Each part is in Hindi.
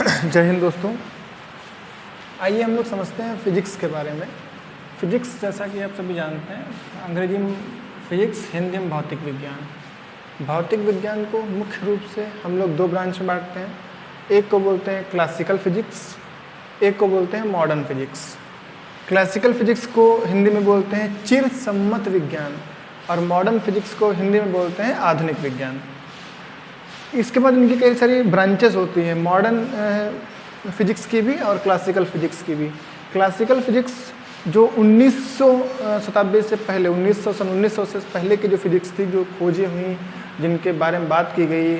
जय हिंद दोस्तों। आइए हम लोग समझते हैं फिजिक्स के बारे में। फिजिक्स जैसा कि आप सभी जानते हैं, अंग्रेजी में फिजिक्स, हिंदी में भौतिक विज्ञान। भौतिक विज्ञान को मुख्य रूप से हम लोग दो ब्रांच में बांटते हैं। एक को बोलते हैं क्लासिकल फिजिक्स, एक को बोलते हैं मॉडर्न फिजिक्स। क्लासिकल फिजिक्स को हिंदी में बोलते हैं चिर सम्मत विज्ञान और मॉडर्न फिजिक्स को हिंदी में बोलते हैं आधुनिक विज्ञान। इसके बाद इनकी कई सारी ब्रांचेस होती हैं, मॉडर्न फिजिक्स की भी और क्लासिकल फिजिक्स की भी। क्लासिकल फिजिक्स जो 1900 शताब्दी से पहले 1900 से पहले की जो फिजिक्स थी, जो खोजें हुई, जिनके बारे में बात की गई,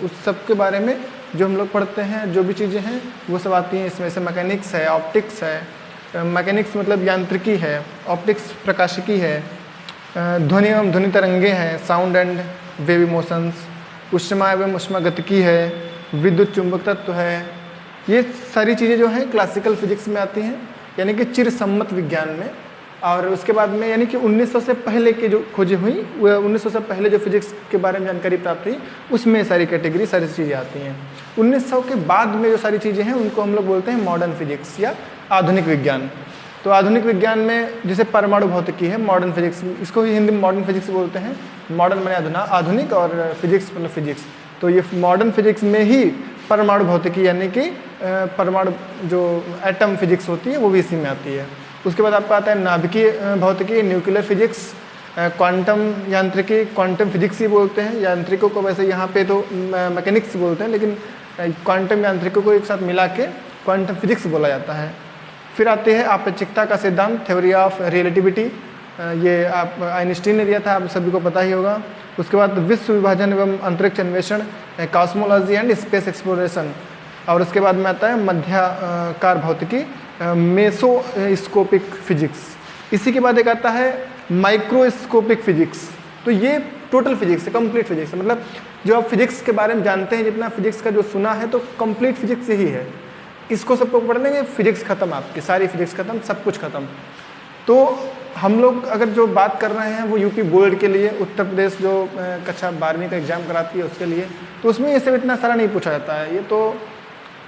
उस सब के बारे में जो हम लोग पढ़ते हैं, जो भी चीज़ें हैं वो सब आती हैं इसमें से। मैकेनिक्स है, ऑप्टिक्स है, मैकेनिक्स मतलब यांत्रिकी है, ऑप्टिक्स प्रकाशिकी है, ध्वनि एवं ध्वनि तरंगे हैं, साउंड एंड वेव इमोशंस, ऊष्मा एवं ऊष्मागतिकी है, विद्युत चुंबक तत्व है। ये सारी चीज़ें जो हैं क्लासिकल फिजिक्स में आती हैं, यानी कि चिर सम्मत विज्ञान में। और उसके बाद में यानी कि 1900 से पहले की जो खोजें हुई, वह 1900 से पहले जो फिजिक्स के बारे में जानकारी प्राप्त हुई, उसमें सारी कैटेगरी, सारी चीज़ें आती हैं। 1900 के बाद में जो सारी चीज़ें हैं उनको हम लोग बोलते हैं मॉडर्न फिजिक्स या आधुनिक विज्ञान। तो आधुनिक विज्ञान में जैसे परमाणु भौतिकी है, मॉडर्न फिजिक्स, इसको ही हिंदी में मॉडर्न फिजिक्स बोलते हैं। मॉडर्न माने आधुनिक और फिजिक्स मतलब फिजिक्स। तो ये मॉडर्न फिजिक्स में ही परमाणु भौतिकी यानी कि परमाणु जो एटम फिजिक्स होती है वो भी इसी में आती है। उसके बाद आपका आता है नाभिकीय भौतिकी, न्यूक्लियर फिजिक्स, क्वांटम यांत्रिकी, क्वांटम फिजिक्स ही बोलते हैं। यांत्रिकों को वैसे यहाँ पे तो मैकेनिक्स बोलते हैं, लेकिन क्वांटम यांत्रिकों को एक साथ मिला के क्वांटम फिजिक्स बोला जाता है। फिर आते हैं आपेक्षिकता का सिद्धांत, थ्योरी ऑफ रिलेटिविटी, ये आप आइंस्टीन ने दिया था, आप सभी को पता ही होगा। उसके बाद विश्व विभाजन एवं अंतरिक्ष अन्वेषण, कॉस्मोलॉजी एंड स्पेस एक्सप्लोरेशन। और उसके बाद में आता है मध्याकार भौतिकी, मेसोस्कोपिक फिजिक्स। इसी के बाद एक आता है माइक्रोस्कोपिक फिजिक्स। तो ये टोटल फिजिक्स है, कंप्लीट फिजिक्स है। मतलब जो आप फिजिक्स के बारे में जानते हैं, जितना फिजिक्स का जो सुना है, तो कंप्लीट फिजिक्स यही है। इसको सबको पढ़ लेंगे, फिजिक्स खत्म, आपकी सारी फिजिक्स खत्म, सब कुछ खत्म। तो हम लोग अगर जो बात कर रहे हैं वो यूपी बोर्ड के लिए, उत्तर प्रदेश जो कक्षा 12वीं का एग्ज़ाम कराती है उसके लिए, तो उसमें ये सब इतना सारा नहीं पूछा जाता है। ये तो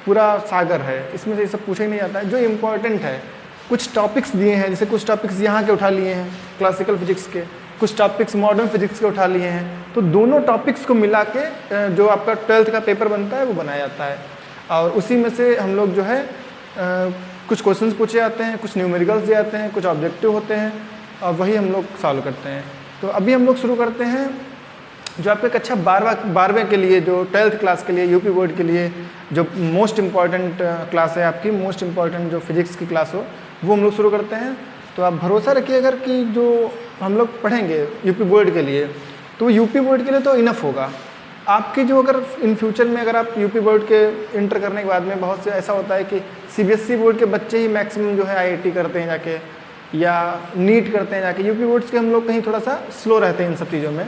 पूरा सागर है, इसमें से ये सब पूछा ही नहीं जाता है। जो इम्पोर्टेंट है, कुछ टॉपिक्स दिए हैं, जैसे कुछ टॉपिक्स यहाँ के उठा लिए हैं क्लासिकल फिजिक्स के, कुछ टॉपिक्स मॉडर्न फिजिक्स के उठा लिए हैं। तो दोनों टॉपिक्स को मिला के जो आपका 12th का पेपर बनता है वो बनाया जाता है। और उसी में से हम लोग जो है कुछ क्वेश्चंस पूछे जाते हैं, कुछ न्यूमेरिकल्स दिए जाते हैं, कुछ ऑब्जेक्टिव होते हैं, और वही हम लोग सॉल्व करते हैं। तो अभी हम लोग शुरू करते हैं जो आपके कक्षा 12वें के लिए, जो 12th क्लास के लिए, यूपी बोर्ड के लिए जो मोस्ट इम्पॉर्टेंट क्लास है आपकी, मोस्ट इम्पॉर्टेंट जो फिजिक्स की क्लास हो, वो हम लोग शुरू करते हैं। तो आप भरोसा रखिए अगर कि जो हम लोग पढ़ेंगे यूपी बोर्ड के लिए, तो यूपी बोर्ड के लिए तो इनफ होगा। आपकी जो अगर इन फ्यूचर में अगर आप यूपी बोर्ड के इंटर करने के बाद में, बहुत से ऐसा होता है कि सीबीएसई बोर्ड के बच्चे ही मैक्सिमम जो है आईआईटी करते हैं जाके, या नीट करते हैं जाके। यूपी बोर्ड्स के हम लोग कहीं थोड़ा सा स्लो रहते हैं इन सब चीज़ों में,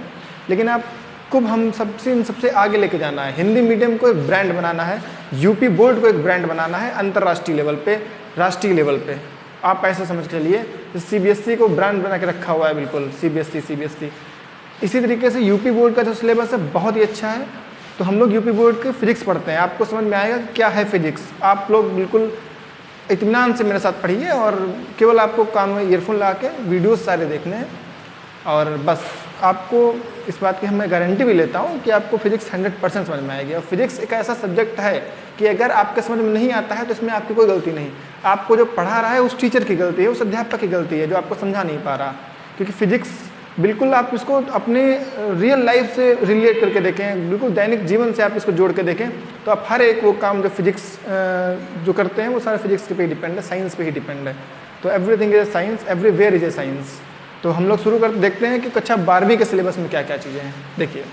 लेकिन आपको हम इन सबसे आगे लेके जाना है। हिंदी मीडियम को एक ब्रांड बनाना है, यूपी बोर्ड को एक ब्रांड बनाना है अंतर्राष्ट्रीय लेवल पे, राष्ट्रीय लेवल पे। आप ऐसे समझ के चलिए, सीबीएसई को ब्रांड बना के रखा हुआ है, बिल्कुल सीबीएसई। इसी तरीके से यूपी बोर्ड का जो सिलेबस है बहुत ही अच्छा है। तो हम लोग यूपी बोर्ड के फिजिक्स पढ़ते हैं, आपको समझ में आएगा क्या है फिजिक्स। आप लोग बिल्कुल इत्मीनान से मेरे साथ पढ़िए, और केवल आपको कान में ईयरफोन लगा के वीडियोस सारे देखने हैं, और बस आपको इस बात की मैं गारंटी भी लेता हूँ कि आपको फिजिक्स 100% समझ में आएगी। और फिजिक्स एक ऐसा सब्जेक्ट है कि अगर आपके समझ में नहीं आता है तो इसमें आपकी कोई गलती नहीं। आपको जो पढ़ा रहा है उस टीचर की गलती है, उस अध्यापक की गलती है जो आपको समझा नहीं पा रहा। क्योंकि फिजिक्स बिल्कुल आप इसको अपने रियल लाइफ से रिलेट करके देखें, बिल्कुल दैनिक जीवन से आप इसको जोड़ के देखें, तो आप हर एक वो काम जो फिजिक्स जो करते हैं वो सारे फिजिक्स के पे डिपेंड है, साइंस पे ही डिपेंड है। तो everything is a science, everywhere is a science. तो हम लोग शुरू कर देखते हैं कि कक्षा 12वीं के सिलेबस में क्या क्या चीज़ें हैं। देखिए,